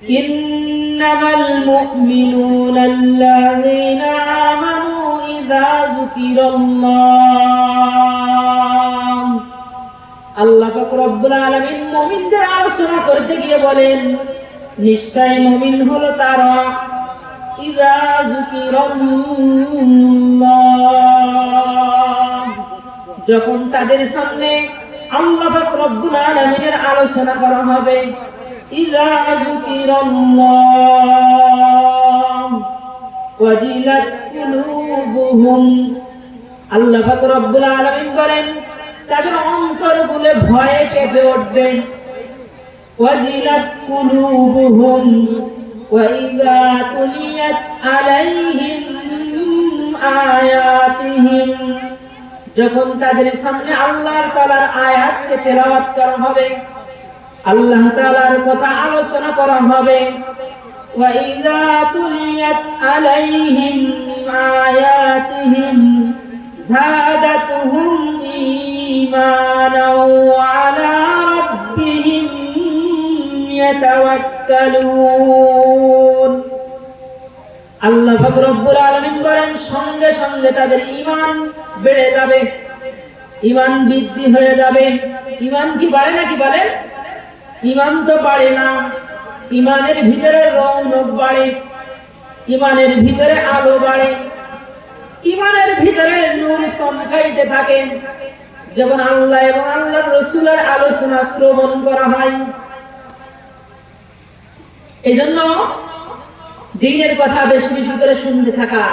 ইন্নামাল মুমিনুনাল্লাযীনা আমানু ইযা যুকিরাল্লাহ। আল্লাহ পাক রব্বুল আলামিন মুমিনদের আলোচনা করতে গিয়ে বলেন, নিশ্চয় মুমিন হলো তারা ইযা যুকিরাল্লাহ, যখন তাদের সামনে আল্লাহ পাক রব্বুল আলামিনের আলোচনা করা হবে। ইযা যুকিরাল্লাহ ওয়াজিলাত কুলুবুহুম, আল্লাহ পাক রব্বুল আলামিন বলেন তাদের অন্তরগুলো ভয়ে কেঁপে উঠবে। ওয়াজিলাত কুলুবুহুম ওয়া ইযা তুলিয়াত আলাইহিম আয়াতিহিম, যখন তাদের সামনে আল্লাহ তাআলার আয়াতকে তেলাওয়াত করা হবে, আল্লাহ তাআলার কথা আলোচনা করা হবে। ওয়া ইযা তুলিয়াত আলাইহিম আয়াতিহিম যাদাতুহুম ঈমানাও ওয়া আলা রাব্বিহিম ইয়াতাওয়াক্কালুন। আল্লাহ পাক রব্বুল আলামিন বলেন সঙ্গে সঙ্গে তাদের ঈমান বেড়ে যাবে, ঈমান বৃদ্ধি হয়ে যাবে। ঈমান কি বাড়ে নাকি বলেন? ঈমান তো বাড়ে না। ঈমানের ভিতরে রৌনক বাড়ে, ঈমানের ভিতরে আলো বাড়ে, ঈমানের ভিতরে নূর চমকাইতে থাকে যখন আল্লাহ এবং আল্লাহর রাসূলের আলোচনা শ্রবণ করা হয়। এজন্য দ্বীনের কথা বেশি বেশি করে শুনতে থাকা,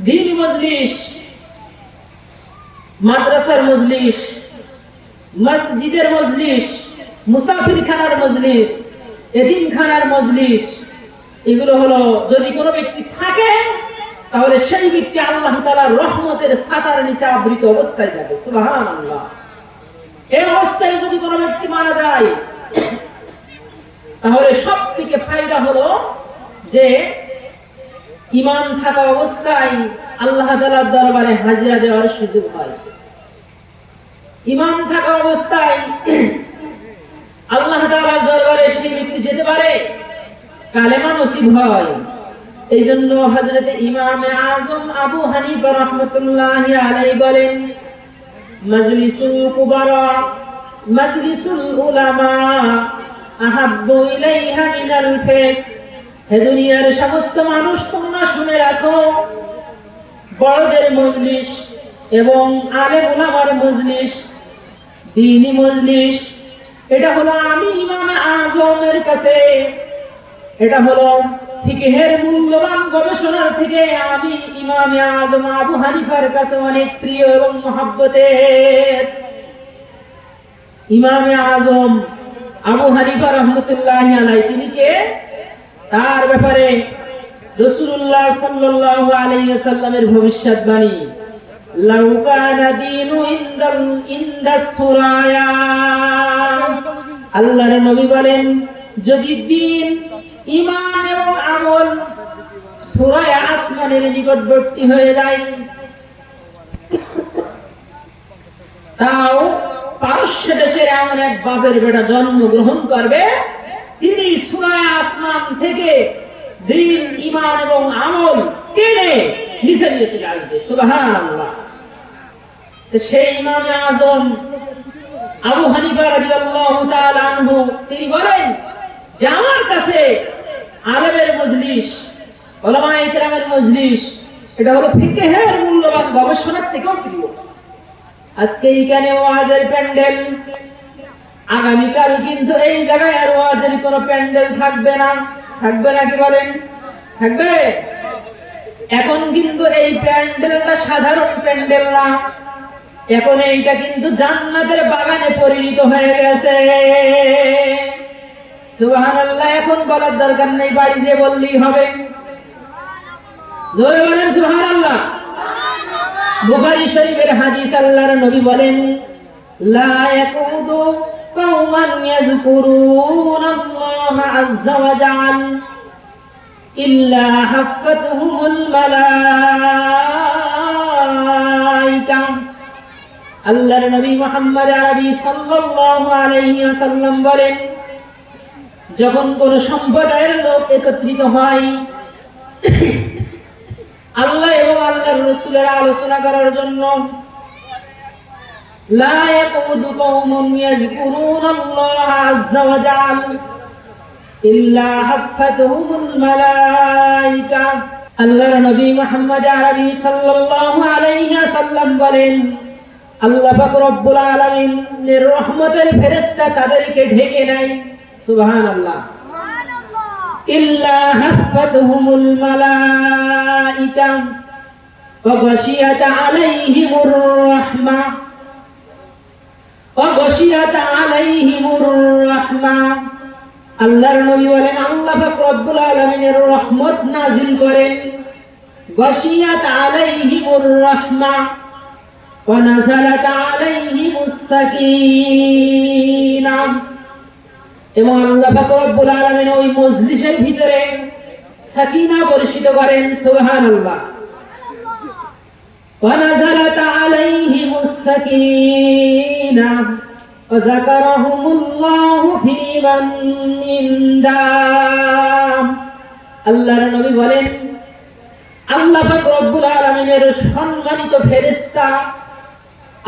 দ্বীন মজলিস, মাদ্রাসার মজলিস, মসজিদের মজলিস, মুসাফিরখানার মজলিস, এতিমখানার মজলিস, এগুলো হলো যদি কোনো ব্যক্তি থাকে তাহলে সেই ব্যক্তি আল্লাহ তাআলার রহমতের ছাতার নিচে আবৃত অবস্থায় থাকে। সুবহানাল্লাহ। এই অবস্থায় যদি কোনো ব্যক্তি মারা যায় তাহলে সবথেকে ফায়দা হলো যে ঈমান থাকা অবস্থায় আল্লাহ তাআলার দরবারে হাজিরা দেওয়ার সুযোগ হয়। ঈমান থাকা অবস্থায় আল্লাহ তাআলার দরবারে সেই ব্যক্তি যেতে পারে, কালেমা নসিব হয়। এইজন্য হযরত ইমামে আযম আবু হানিফা রাহমাতুল্লাহি আলাইহি বলেন, মাজলিসুল কুবারা মাজলিসুল উলামা আহাব্বু ইলাইহা মিনাল ফিক। হে দুনিয়ার সমস্ত মানুষ তোমরা শুনে রাখো, বড়দের মজলিস এবং আলেম উলামার মজলিস, দ্বীনি মজলিস, এটা হলো আমি ইমামে আযমের কাছে, এটা হলো ফিকহের মূল্যবান গবেষণার থেকে আমি ইমামে আযম আবু হানিফার কাছে অনেক প্রিয় এবং মহব্বতের। ইমামে আযম আবু হানিফা রাহমাতুল্লাহি আলাইহি তিনি কে? তার ব্যাপারে রাসূলুল্লাহ সাল্লাল্লাহু আলাইহি ওয়াসাল্লামের ভবিষ্যৎবাণী, লাউ কানা দীনু ইনদাস সুরায়া। আল্লাহর নবী বলেন যদি দ্বীন, ঈমান এবং আমল সূরা আসমানের নিকটবর্তী হয়ে যায়, তাও পারস্য দেশের এমন এক বাপের বেটা জন্মগ্রহণ করবে, তিনি সূরা আসমান থেকে দ্বীন, ঈমান এবং আমল টেনে নিচে নিয়ে চলে আসবে। সুবহানাল্লাহ। তো সেই ইমামে আযম আবু হানিফা রাদিয়াল্লাহু তাআলা আনহু তিনি বলেন যে আমার কাছে আলেমের মজলিস, উলামায়ে কেরামের মজলিস, এটা হলো ফিকহের মূল্যবান গবেষণার থেকেও প্রিয়। আজকে এখানে ওয়াজের প্যান্ডেল, আগামীকাল কিন্তু এই জায়গায় আর ওয়াজের কোনো প্যান্ডেল থাকবে না। থাকবে নাকি বলেন? থাকবে। এখন কিন্তু এই প্যান্ডেলটা সাধারণ প্যান্ডেল না, এখন এইটা কিন্তু জান্নাতের বাগানে পরিণত হয়ে গেছে। সুবহানাল্লাহ। এখন বলার দরকার নেই, বাড়ি যেয়ে বললেই হবে। জোরে বলেন সুবহানাল্লাহ। বুখারী শরীফের হাদিস, আল্লাহর নবী বলেন লা ইয়াকুদু কওমান ইয়াযকুরুনাল্লাহা আযজা ওয়া জাল ইল্লা হাফাতুহুমুল মালায়েকা। আল্লাহর নবী মুহাম্মদ আরবি সাল্লাল্লাহু আলাইহি ওয়াসাল্লাম বলেন যখন কোন সম্প্রদায়ের লোক একত্রিত হয় আল্লাহ এবং আল্লাহর রাসূলের আলোচনা করার জন্য, লা ইয়াকুদু কওমুন ইয়াযকুরুনাল্লাহা আযযা ওয়া জাল ইল্লা হাফাতুহুমুল মালায়েকা। আল্লাহর নবী মুহাম্মদ আরবি সাল্লাল্লাহু আলাইহি ওয়াসাল্লাম বলেন, আল্লাহ পাক রব্বুল আলামিনের রহমতের ফেরেশতা তাদেরকে ঢেকে নেয়। সুবহানাল্লাহ। ইল্লা হাফাতুহুমুল মালায়েকা ওয়া গাশিয়াত আলাইহিমুর রাহমা ওয়া গাশিয়াত আলাইহিমুর রাহমা। আল্লাহর নবী বলেন, আল্লাহ পাক রব্বুল আলামিনের রহমত নাযিল করেন। গাশিয়াত আলাইহিমুর রাহমা ওয়া নাযালাত আলাইহিমুস সাকিনা। এবং আল্লাহ পাক রব্বুল আলামিন ওই মজলিসের ভিতরে সাকিনা বর্ষিত করেন। সুবহানাল্লাহ। ওয়া নাযালাত আলাইহিমুস সাকিনা ওয়া যাকারাহুমুল্লাহু ফি মান ইনদাম। আল্লাহর নবী বলেন, আল্লাহ পাক রব্বুল আলামিনের সম্মানিত ফেরেশতা,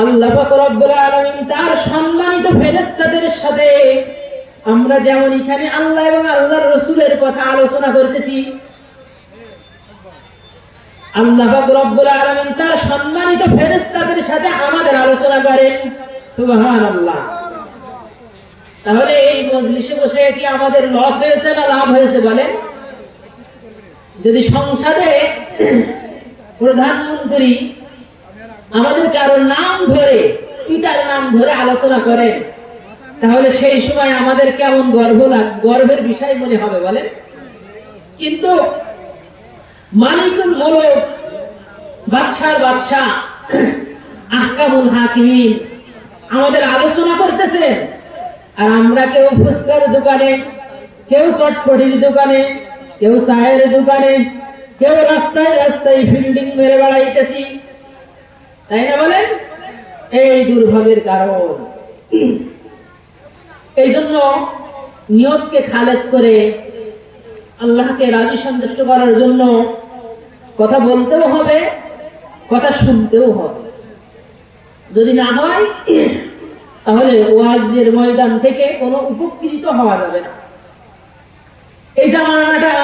আল্লাহ পাক রব্বুল আলামিন তার সম্মানিত ফেরেশতাদের সাথে আমরা যেমন এখানে আল্লাহ এবং আল্লাহর রাসূলের কথা আলোচনা করতেছি, আল্লাহ পাক রব্বুল আলামিন তার সম্মানিত ফেরেশতাদের সাথে আমাদের আলোচনা করেন। সুবহানাল্লাহ। তাহলে এই মজলিসে বসে কি আমাদের লস হয়েছে না লাভ হয়েছে বলেন? যদি সংসদে প্রধানমন্ত্রী আমাদের কারোর নাম ধরে, পিতার নাম ধরে আলোচনা করেন, তাহলে সেই সময় আমাদের কেমন গর্বের বিষয় মনে হবে বলেন? কিন্তু মালিকুল মুলক, বাদশার বাদশাহ, আহকামুল হাকিমিন আমাদের আলোচনা করতেছেন, আর আমরা কেউ ফুচকার দোকানে, কেউ চটপটির দোকানে, কেউ চায়ের দোকানে, কেউ রাস্তায় রাস্তায় ফিল্ডিং মেরে বেড়াইতেছি, তাই না বলেন? এই দুর্ভাগ্যের কারণ। এই জন্য নিয়তকে খালেস করে আল্লাহকে রাজি সন্তুষ্ট করার জন্য কথা বলতেও হবে, কথা শুনতেও হবে। যদি না হয় তাহলে ওয়াজের ময়দান থেকে কোনো উপকৃত হওয়া যাবে না। এই জামানাটা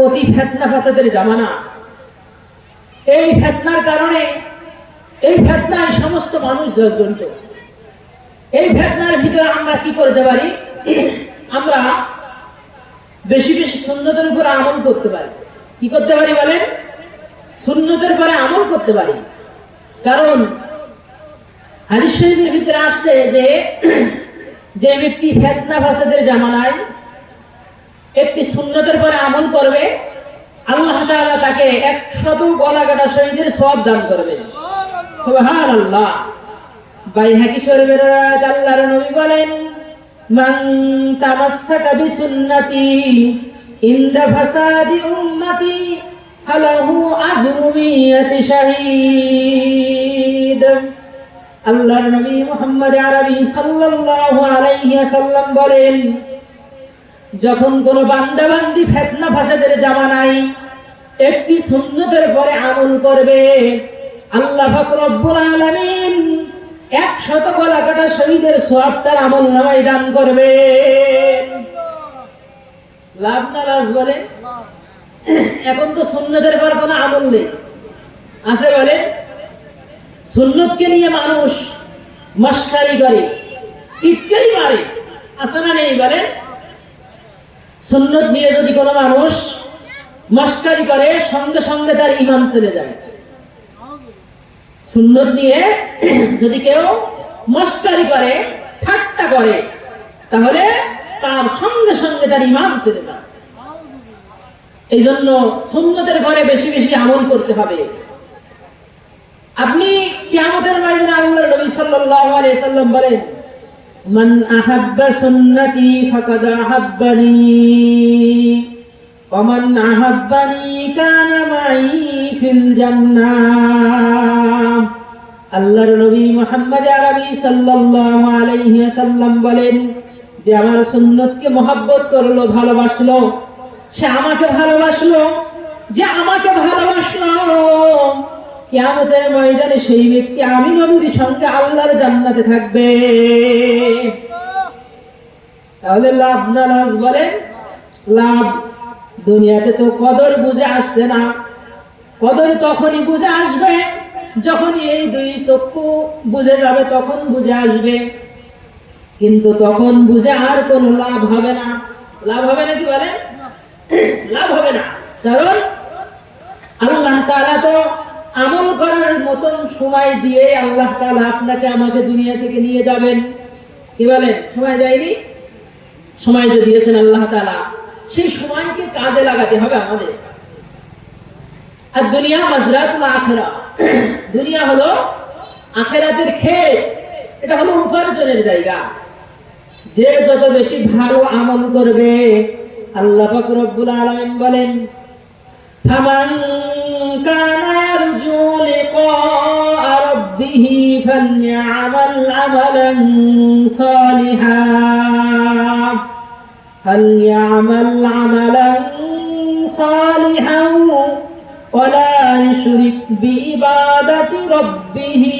অতি ফিতনা ফাসাদের জামানা। এই ফিতনার কারণে, এই ফিতনায় সমস্ত মানুষ জড়িত। এই ফিতনার ভিতরে আমরা কি করতে পারি? আমরা বেশি বেশি সুন্নতের উপর আমল করতে পারি। কি করতে পারি বলেন? সুন্নতের উপরে আমল করতে পারি। কারণ হাদিস শরীফের ভিতরে আসছে যে ব্যক্তি ফিতনা ফাসাদের জামানায় একটি সুন্নতের উপরে আমল করবে, আল্লাহ তাআলা তাকে 100 গলা কাটা শহীদের সওয়াব দান করবে। সুবহানাল্লাহ। বাইহাকি শরীফের রাত আল্লাহর নবী বলেন, মান তামাসসাকা বিসুন্নতি ইনদা ফাসাদি উম্মতি ফালাহু আজরু মিয়াতি শাহীদ। আল্লাহর নবী মুহাম্মদ আরবি সাল্লাল্লাহু আলাইহি ওয়াসাল্লাম বলেন, যখন কোন বান্দা বান্দি ফিতনা ফাসাদের জামানায় একটি সুন্নতের পরে আমল করবে, আল্লাহ পাক রব্বুল আলামিন 100 গলা কাটা শহীদের সওয়াব তার আমলনামায় দান করবে। লাভ না লাজ বলে? এখন তো সুন্নতের পর কোনো আমল নেই, আছে বলে? সুন্নতকে নিয়ে মানুষ মশকারি করে, টিটকারি মারে, আছে না নেই বলে? সুন্নত নিয়ে যদি কোনো মানুষ মশকারি করে, সঙ্গে সঙ্গে তার ঈমান চলে যায়। সুন্নত নিয়ে যদি কেউ মশকারি করে, ঠাট্টা করে, তাহলে তার সঙ্গে সঙ্গে তার ঈমান চলে যায়। এই জন্য সুন্নতের ঘরে বেশি বেশি আমল করতে হবে। আপনি কিয়ামতের ময়দানে আল্লাহর নবী সাল্লাল্লাহু আলাইহি সাল্লাম বলেন, মান আহাব্বা সুন্নতি ফাকাদ আহাব্বানি ওয়া মান আহাব্বানি কানা মাই ফিল জান্নাহ। আল্লাহর নবী মুহাম্মদ আরবি সাল্লাল্লাহু আলাইহি ওয়াসাল্লাম বলেন, যে আমার সুন্নতকে মহব্বত করলো, ভালোবাসলো, সে আমাকে ভালোবাসলো, যে আমাকে ভালোবাসলো, কিয়ামতের ময়দানে সেই ব্যক্তি আমি নবীর সঙ্গে আল্লাহর জান্নাতে থাকবে। তাহলে লাভ না লস বলেন? লাভ। দুনিয়াতে তো কদর বুঝে আসছে না, কদর তখনই বুঝে আসবে যখন এই দুই চক্ষু বুঝে যাবে, তখন বুঝে আসবে। কিন্তু তখন বুঝে আর কোনো লাভ হবে না। লাভ হবে না কি বলেন? লাভ হবে না। কারণ আল্লাহ তাআলা তো আমল করার মতন সময় দিয়ে আল্লাহ তাআলা আপনাকে আমাকে দুনিয়া থেকে নিয়ে যাবেন। কি বলেন? সময় যায়নি? সময় যে দিয়েছেন আল্লাহ তাআলা, সেই সময়কে কাজে লাগাতে হবে আমাদের। আর দুনিয়া মাজরাতুল আখিরা, দুনিয়া হলো আখিরাতের ক্ষেত, এটা হলো উপার্জনের জায়গা। যে যত বেশি ভালো আমল করবে, আল্লাহ পাক রব্বুল আলামিন বলেন, ফামান কানা ইয়ারজু লিকাআ রাব্বিহি ফালইআমাল আমালান সালিহান ফালইআমাল আমালান সালিহান ওয়ালা ইউশরিক বিইবাদাতি রাব্বিহি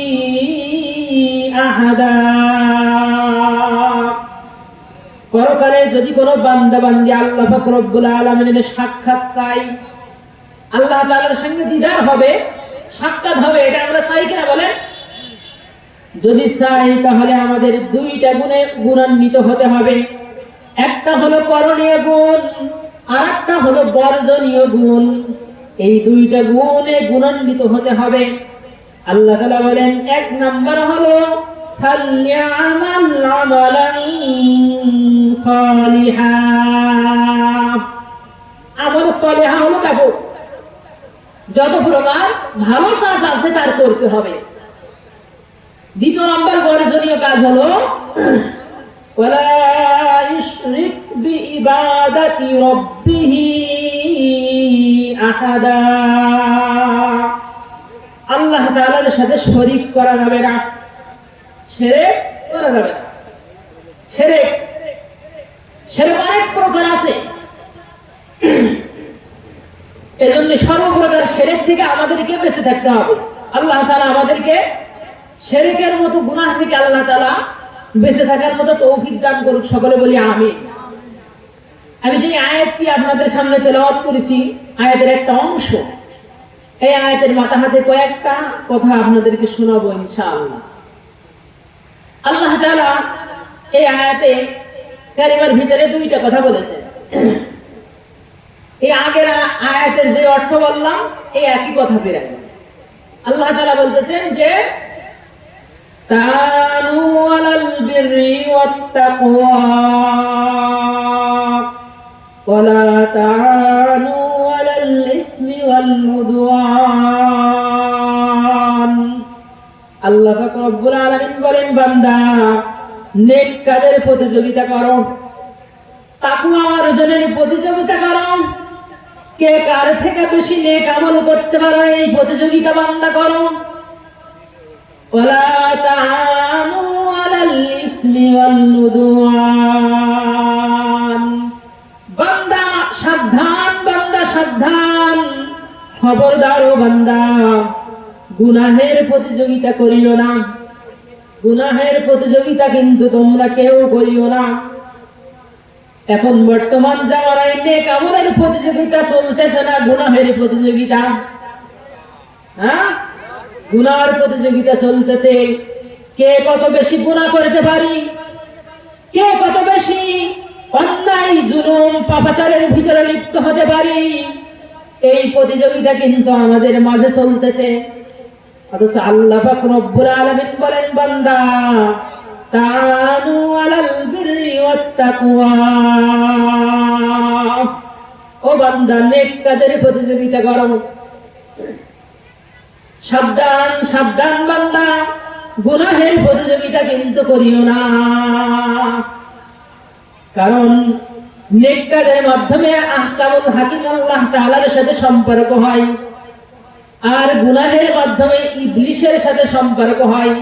আহাদা। পরকালে যদি কোনো বান্দা বান্দি আল্লাহ পাক রব্বুল আলামিনের সাক্ষাৎ চাই, আল্লাহ তাআলার সঙ্গে দিদার হবে, সাক্ষাৎ হবে, এটা আমরা চাই কিনা বলেন? যদি চাই তাহলে আমাদের দুইটা গুণে গুণান্বিত হতে হবে। একটা হলো করণীয় গুণ, আর একটা হলো বর্জনীয় গুণ। এই দুইটা গুণে গুণান্বিত হতে হবে। আল্লাহ তাআলা বলেন, এক নাম্বার হলো ফালইআমাল আমালান সালিহা। আমল সালিহা হলো দেখো, যত প্রকার ভালো কাজ আছে তার করতে হবে। দ্বিতীয় নম্বর বর্জনীয় কাজ হলো ওয়ালা ইউশরিক বিইবাদাতি রাব্বিহি আহাদা। আল্লাহ তাআলার সাথে শরীক করা যাবে না, শিরক করা যাবে না। শিরক অনেক প্রকার আছে, এজন্য সর্বপ্রকার শিরক থেকে আমাদেরকে বেঁচে থাকতে হবে। আল্লাহ তাআলা আমাদেরকে শিরকের মতো গুনাহ থেকে আল্লাহ তাআলা বেঁচে থাকার মতো তৌফিক দান করুক। সকলে বলি আমিন। আমি যে আয়াতটি আপনাদের সামনে তেলাওয়াত করেছি, আয়াতের একটা অংশ, এই আয়াতের মাথা হাতে কয়েকটা কথা আপনাদেরকে শোনাবো ইনশাআল্লাহ। আল্লাহ তাআলা এই আয়াতে কারিমার ভিতরে দুইটা কথা বলেছেন। এই আগের আয়াতের যে অর্থ বললাম, এই একই কথা ফেরাই। আল্লাহ তাআলা বলতেছেন যে তাআনু আলাল বিররি ওয়াত তাকওয়া ওয়ালা তাআনু আলাল ইসমি ওয়াল উদওয়ান। আল্লাহ পাক রব্বুল আলামিন বলেন, বান্দা নেক কাজের প্রতিযোগিতা করো, তাকওয়া অর্জনের প্রতিযোগিতা করো। কে কার থেকে বেশি নেক আমল করতে পারে এই প্রতিযোগিতা বান্দা করো। ওয়ালা তাআনু আলাল ইসমি ওয়াল উদওয়ান। বান্দা সাবধান, বান্দা সাবধান, খবরদার ও বান্দা, গুনাহের প্রতিযোগিতা করিও না। গুনাহের প্রতিযোগিতা কিন্তু তোমরা কেউ করিও না। এখন বর্তমান জামানায় নেক আমলের প্রতিযোগিতা চলতেছে না, গুনাহের প্রতিযোগিতা। হ্যাঁ, গুনার প্রতিযোগিতা চলতেছে। কে কত বেশি গুনাহ করতে পারি, কে কত বেশি অন্যায় জুলুম পাপাচারের ভিতরে লিপ্ত হতে পারি, এই প্রতিযোগিতা কিন্তু আমাদের মাঝে চলতেছে। অথচ আল্লাহ পাক রব্বুল আলামিন বলেন, বান্দা তাআনু আলাল বিররি ওয়াত তাকওয়া। ও বান্দা, নেক কাজের প্রতিযোগিতা করো। সাবধান সাবধান বান্দা, গুনাহের প্রতিযোগিতা কিন্তু করিও না। কারণ নেক কাজের মাধ্যমে আহকামুল হাকিম আল্লাহ তাআলার সাথে সম্পর্ক হয়, আর গুনাহের মাধ্যমে ইবলিসের সাথে সম্পর্ক হয়।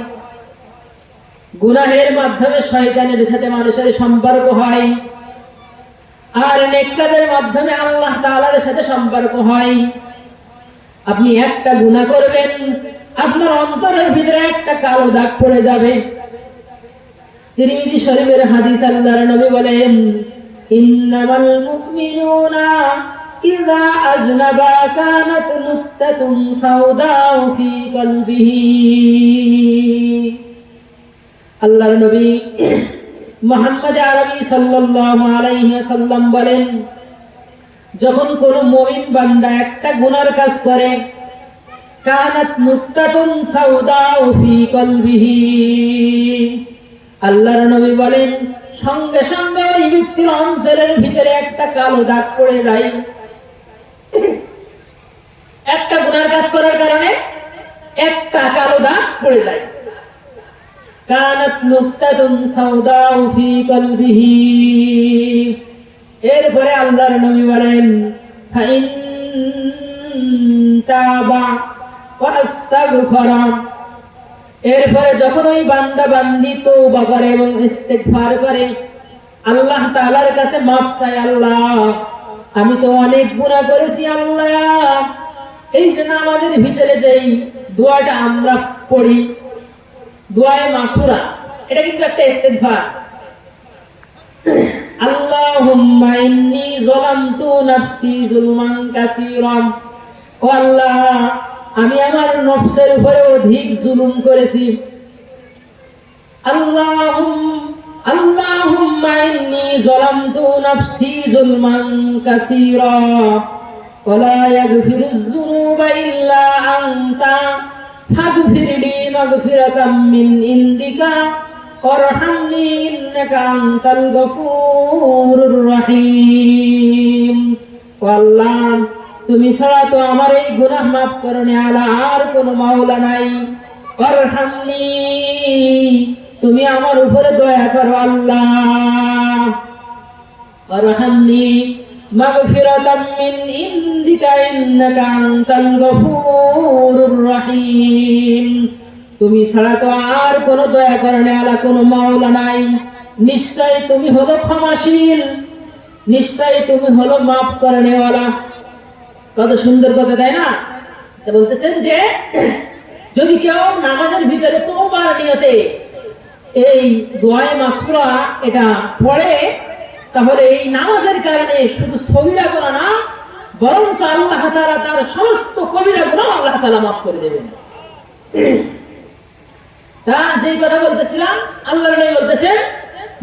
গুনাহের মাধ্যমে শয়তানের সাথে মানুষের সম্পর্ক হয়, আর নেক কাজের মাধ্যমে আল্লাহ তাআলার সাথে সম্পর্ক হয়। আপনি একটা গুনাহ করবেন, আপনার অন্তরের ভিতরে একটা কালো দাগ পড়ে যাবে। তিরমিজি শরীফের হাদিস, আল্লাহর নবী বলেন, ইন্নামাল মুমিনুনা ইযা আযনাবা কানাত নুক্তাতুন সাওদাউ ফি কলবিহি। আল্লাহর নবী মুহাম্মদ আরবি সাল্লাল্লাহু আলাইহি ওয়াসাল্লাম বলেন, যখন কোন মুমিন বান্দা একটা গুনার কাজ করে, কানাত নুক্তাতুন সাওদাউ ফি কলবিহি, আল্লাহর নবী বলেন সঙ্গে সঙ্গে ওই ব্যক্তির অন্তরের ভিতরে একটা কালো দাগ পড়ে যায়। একটা গুনার কাজ করার কারণে একটা কালো দাগ পড়ে যায়। কানাত নুক্তাতুন সাওদাউ ফি কলবিহি। এরপরে আল্লাহর নবী বলেন, ফাইন তাবা ওয়া আস্তাগফারা, এরপরে যখন ওই বান্দা বান্দি তওবা করে এবং ইস্তিগফার করে, আল্লাহ তাআলার কাছে মাফ চায়, আল্লাহ আমি তো অনেক গুনাহ করেছি, আল্লাহ এই যে নামাজের ভিতরে যেই দোয়াটা আমরা পড়ি, দোয়ায়ে মাসুরা, এটা কিন্তু একটা ইস্তিগফার। আল্লাহুম্মা ইন্নী যালামতু নাফসি যুলমান কাসীরান, ও আল্লাহ আমি আমার নফসের উপরে অধিক জুলুম করেছি। আল্লাহুম্মা ইন্নী যালামতু নাফসি যুলমান কাসীরা ওয়া লা ইয়াগফিরুয যুনুবা ইল্লা আনতা ফাগফিরলি মাগফিরাতাম মিন ইনদিকা ওয়ারহামনি ইন্নাকা আনতাল গফুরুর রহিম। ও আল্লাহ তুমি ছাড়া তো আমার এই গুনাহ মাফ করনে আলা আর কোন মাওলা নাই। ওয়ারহামনি, তুমি আমার উপরে দয়া করো আল্লাহ। ওয়ারহামনি মাগফিরাতাম মিন ইনদিকা ইন্নাকা আনতাল গফুরুর রহিম, তুমি ছাড়া তো আর কোন দয়া করনে আলা কোন মাওলা নাই। নিশ্চয় তুমি হলো ক্ষমাশীল, নিশ্চয় তুমি হলো মাফ করনেওয়ালা। কত সুন্দর কথা, তাই না? বলতেছেন যে যদি কেউ নামাজের ভিতরে তওবার নিয়তে এই দোয়ায়ে মাসুরা এটা পড়ে, তাহলে এই নামাজের কারণে শুধু সগীরা গুনাহ না, বরং আল্লাহ তাআলা তার সমস্ত কবিরা গুনাহ আল্লাহ তাআলা মাফ করে দেবেন। তা যে কথা বলতেছিলাম, আল্লাহর নবী বলতেছেন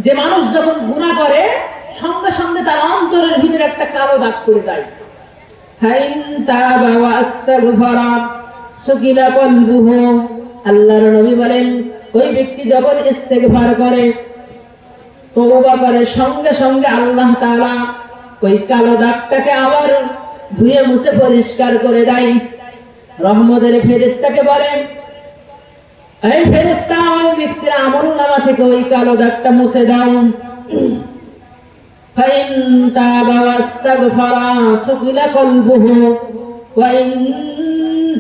যে মানুষ যখন গুনাহ করে সঙ্গে সঙ্গে তার অন্তরের ভিতরে একটা কালো দাগ পড়ে যায়। ফাইন তাবা ওয়া আস্তাগফারা সুকিলা কলবুহু, আল্লাহর নবী বলেন ওই ব্যক্তি যখন ইস্তেগফার করে, তওবা করে, সঙ্গে সঙ্গে আল্লাহ তাআলা ওই কালো দাগটাকে আবার ধুয়ে মুছে পরিষ্কার করে দেয়। রহমতের ফেরেশতাকে বলেন, এই ফেরেশতা ওই ব্যক্তির আমলনামা থেকে ওই কালো দাগটা মুছে দাও। ফাইন তাবা ওয়া আস্তাগফারা সুকিলা কলবুহু ওয়া ইন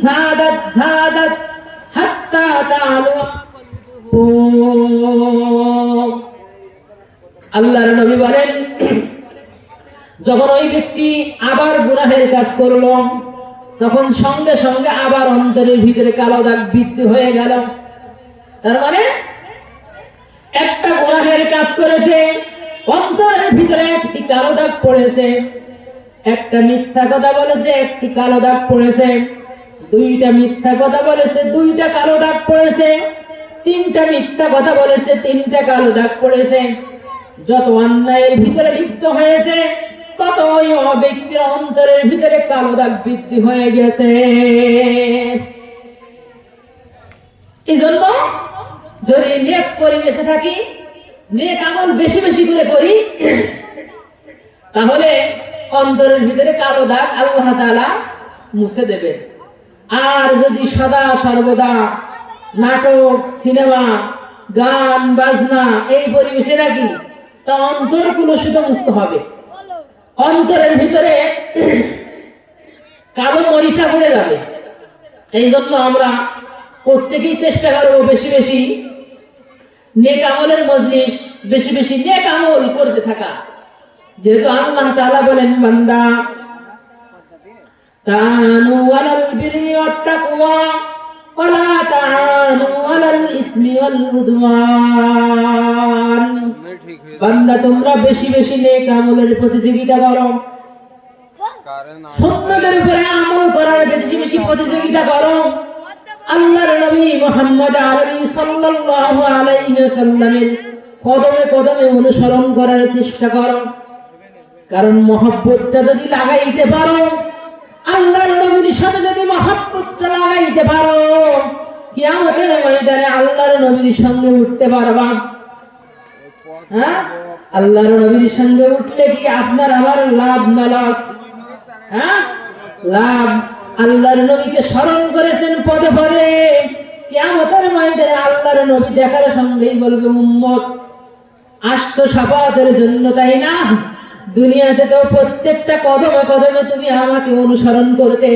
যাদাত হাত্তা তাআলু। আল্লাহর নবী বলেন যখন ওই ব্যক্তি আবার গুনাহের কাজ করলো, তখন সঙ্গে সঙ্গে আবার অন্তরের ভিতরে কালো দাগ বৃদ্ধি হয়ে গেল। তার মানে একটা গুনাহের কাজ করেছে, অন্তরের ভিতরে একটি কালো দাগ পড়েছে। একটা মিথ্যা কথা বলেছে, একটি কালো দাগ পড়েছে। দুইটা মিথ্যা কথা বলেছে, দুইটা কালো দাগ পড়েছে। তিনটা মিথ্যা কথা বলেছে, তিনটা কালো দাগ পড়েছে। যত অন্যায়ের ভিতরে লিপ্ত হয়েছে, তত ওই ব্যক্তির অন্তরের ভিতরে কালো দাগ বৃদ্ধি হয়ে গেছে। এই জন্য যদি নেক পরিবেশে থাকি, নেক আমল বেশি বেশি করে করি, তাহলে অন্তরের ভিতরে কালো দাগ আল্লাহ তাআলা মুছে দেবেন। আর যদি সদা সর্বদা নাটক, সিনেমা, গান বাজনা এই পরিবেশে রাখি, তা অন্তর কুলুষিত মুক্ত হবে। অন্তরের ভিতরে কালো মরিচা পড়ে যাবে। এই জন্য আমরা প্রত্যেকেই চেষ্টা করবো বেশি বেশি নেক আমলের মজলিস, বেশি বেশি নেক আমল করতে থাকা। যেহেতু আল্লাহ তাআলা বলেন, বান্দা তাআনু আলাল বিররি ওয়াত তাকওয়া ওয়া লা তাআনু আলাল ইসমি ওয়াল উদওয়ান। বান্দা তোমরা বেশি বেশি নেক আমলের প্রতিযোগিতা করো, সুন্নাতের উপরে আমল করার বেশি বেশি প্রতিযোগিতা করো। আল্লাহর নবী মুহাম্মদ আরবি সাল্লাল্লাহু আলাইহি ওয়াসাল্লামের কদমে কদমে অনুসরণ করার চেষ্টা করো। কারণ মহব্বতটা যদি লাগাইতে পারো, আল্লাহর নবীর সাথে যদি মহব্বতটা লাগাইতে পারো, কিয়ামতের ময়দানে আল্লাহর নবীর সঙ্গে উঠতে পারবা। হ্যাঁ, আল্লাহর নবীর সঙ্গে উঠলে কি আপনার আমার লাভ না লস? হ্যাঁ, লাভ। আল্লাহর নবীকে স্মরণ করেছেন পদে পদে, কিয়ামতের ময়দানে আল্লাহর নবী দেখার সঙ্গেই বলবে, উম্মত আসছো শাফাতের জন্য, তাই না? দুনিয়াতে তো প্রত্যেকটা কদমে কদমে তুমি আমাকে অনুসরণ করতে।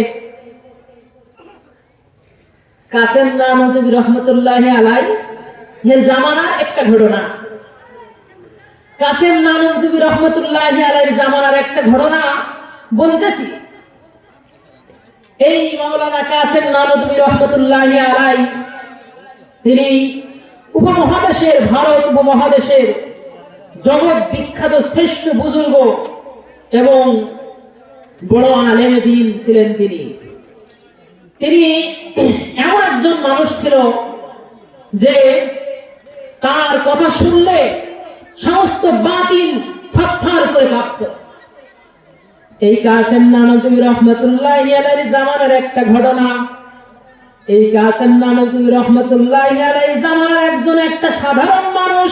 কাসেম নানবী রহমতুল্লাহি আলাইহি এর জামানার একটা ঘটনা, কাসেম নানবী রহমতুল্লাহি আলাইহির জামানার একটা ঘটনা বলতেছি। এই মাওলানা কাসেম নানবী রহমতুল্লাহি আলাইহি তিনি উপমহাদেশের, ভারত উপমহাদেশের জগৎ বিখ্যাত শ্রেষ্ঠ বুজুর্গ এবং বড় আলেম দ্বীন ছিলেন। তিনি এমন একজন মানুষ ছিল যে তার কথা শুনলে সমস্ত বাতিল থরথর করে কাঁপত। এই কাসেম নানবী রহমতুল্লাহি আলাইহির জামানার একটা ঘটনা। এই কাসেম নানবী রহমতুল্লাহি আলাইহির জামানার একজন একটা সাধারণ মানুষ